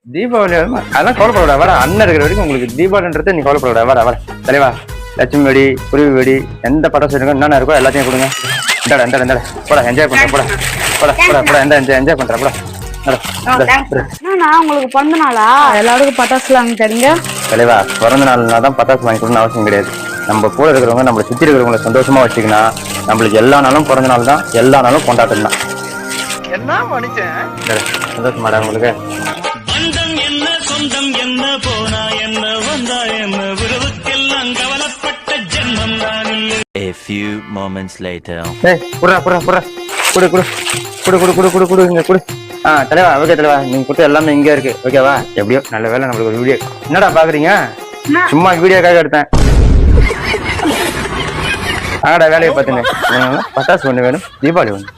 தீபாவளி அதெல்லாம் கவலைப்பட வர அண்ணன் இருக்கிற வரைக்கும் உங்களுக்கு தீபாவளின்றது நீ கவலைப்பட வர தலைவா லட்சுமி வெடி குருவி வெடி எந்த பட்டாசு இருக்கோ என்னென்ன இருக்கோ எல்லாத்தையும் கொடுங்க இந்த போடா என்ஜாய் பண்றேன் போடா என்ஜாய் பண்றேன் போடா உங்களுக்கு பிறந்த நாளா எல்லாருக்கும் பட்டாசு வாங்கி தரீங்க தலைவா பிறந்த நாள்னா தான் பட்டாசு வாங்கி கொடுக்கணும்னு அவசியம் கிடையாது நம்ம கூட இருக்கிறவங்க நம்மளை சுற்றி இருக்கிறவங்களை சந்தோஷமா வச்சுக்கினா நம்மளுக்கு எல்லா நாளும் பிறந்த நாள் தான் எல்லா நாளும் கொண்டாட்டம் தான் என்ன மனுஷன் சந்தோஷமாடா உங்களுக்கு பந்தம் என்ன சொந்தம் என்ன போனா என்ன வந்தா என்ன உறவுக்கெல்லாம் கவலைப்பட்ட ஜென்மம் நான் இல்லை. A few moments later. ஏய் குடு இங்க குடு தலைவா ஓகே தலைவா நீங்க கொடுத்த எல்லாமே இங்க இருக்கு ஓகேவா எப்படியோ நல்ல வேலை நம்மளுக்கு ஒரு வீடியோ என்னடா பாக்குறீங்க சும்மா வீடியோக்காக எடுத்தேன் வேலையை பார்த்துங்க பட்டாசு ஒண்ணு வேணும் தீபாவளி ஒண்ணு